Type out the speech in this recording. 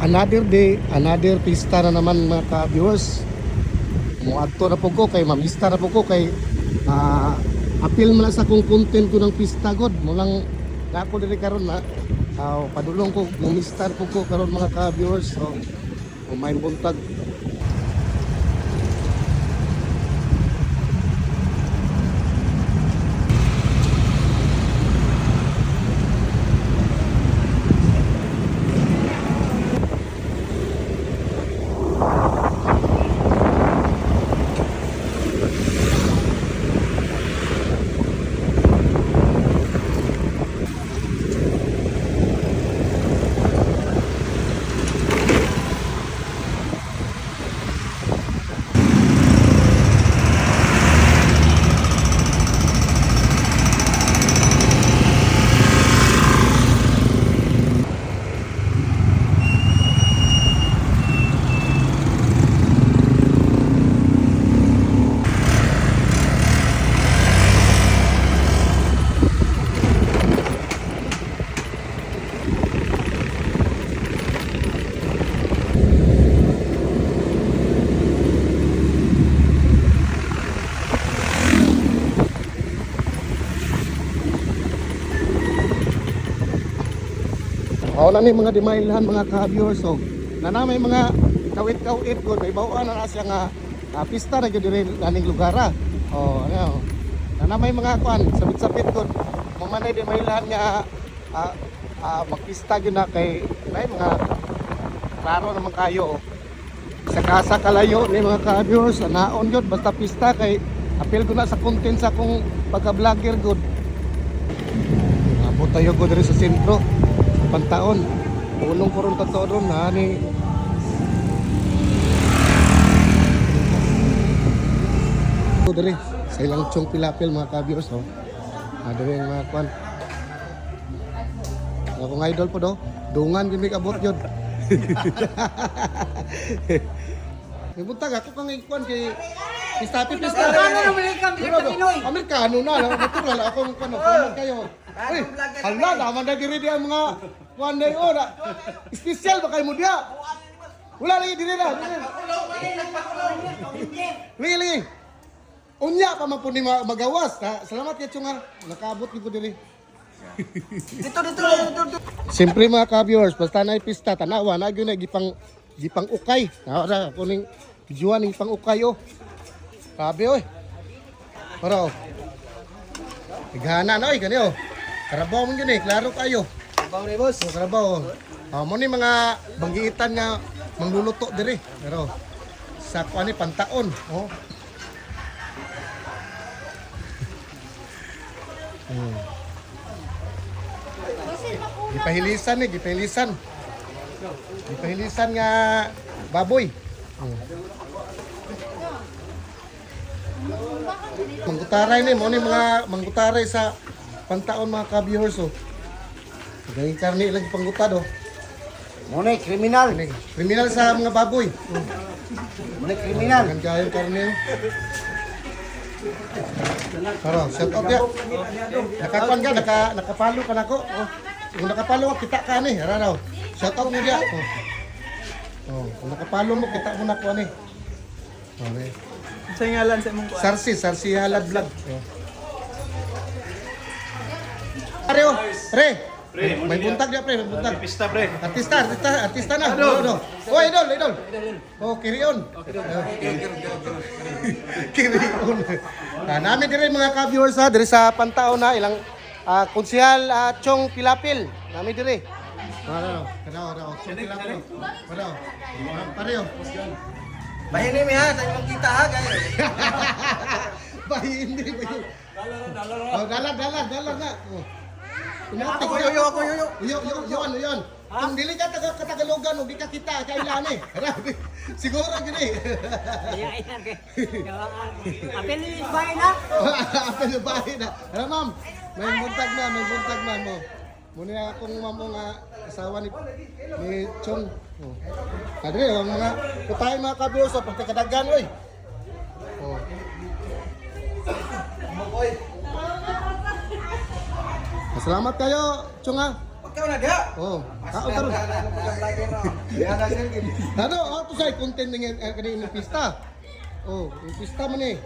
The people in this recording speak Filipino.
Another day, another pista na naman mga ka-viewers. Muadto na po ko kay mamista na po ko kay appeal man sa kung content ko ng pista god. Mulang ako diri karon na padulong ko mamista po ko karon mga ka-viewers. So, may buntag. Na ni mga dimailhan mga ka-viewers. So na may mga kawit-kawit gud may bawaan na siya nga pista na gyud diri aning lugar. Ano na may mga kuan sabit-sabit gud mamanay dimailhan nga magpista gyud na kay may mga klaro naman kayo sa kasa kalayo ni mga ka-viewers naon gyud basta pista kay apil ko na sa content sa akong pagka-vlogger gud. Abot tayo gud diri sa sentro pantaon ulong ko ron totoo ron na ni diri sa ilang chong pilapil mga ka-viewers diri ang mga kwan akong idol po do dungan gini kabot yun. Ibuntag ako kang kwan kay Pistapi Amerikano na natural akong kano kayo. Uy, hala naman na diri diya mga one day ora. Special ba kayo mo diya? Wala lagi diri na. Lagi. Unya pa man po ni magawas. Salamat kay Chunga. Nakaabot ko diri. Dito. Siyempre mga ka-viewers, basta na pista tanawa na gyud na gipang ukay. Ora kuning juan ng gipang ukay Grabe oy. Para Igana na oy kani Karabaw man gini, klaro kayo. Karabaw ni boss. Karabaw. Mo ni mga banggiitan nga mangluluto diri. Pero sa kuan ni pantaon, Gipahilisan nga baboy. Manggutaray ni mo ni mga manggutaray sa pantaon mga ka-viewers Gayong karne ilang panggutad Muna kriminal. Kriminal sa mga baboy. Muna kriminal. Gayong karne Pero shout out ya. Nakakuan ka, nakapalo ka nako. Kung nakapalo ka kita ka ni, ara daw. Shout out mo dia. Kung nakapalo mo kita mo nako ani. Okay. Sa ngalan sa imong kuan. Sarsi Halad Vlog. May buntag dia pre, may buntag. Pista pre. Artista na. Oh, idol. Oh, kirion. Kirion. Namin dire mga ka-viewers dire sa pantaon na ilang konsehal Chong Pilapil. Namin dire. Ano. Chong Pilapil. Ano. Pareho. Bahin mi ha, sa imong kita ha kay. Bahin ni. Dalag na. Ako yoyo. Yun. Kung dili ka Katagalogan, di ka kita kailan Siguro gini. Apel ni bahay na. Apel bahay na. Ano ma'am? May buntag na mo. Muna akong mamo nga asawa ni Chong. Kadre ang mga kutay mga ka-viewers pagkadagan oy. Salamat kayo, Chong ha. ko na diha. Oh, kaon karon. Diha na sir. Ano, to say content ng kaning pista. Oh, yung pista man eh.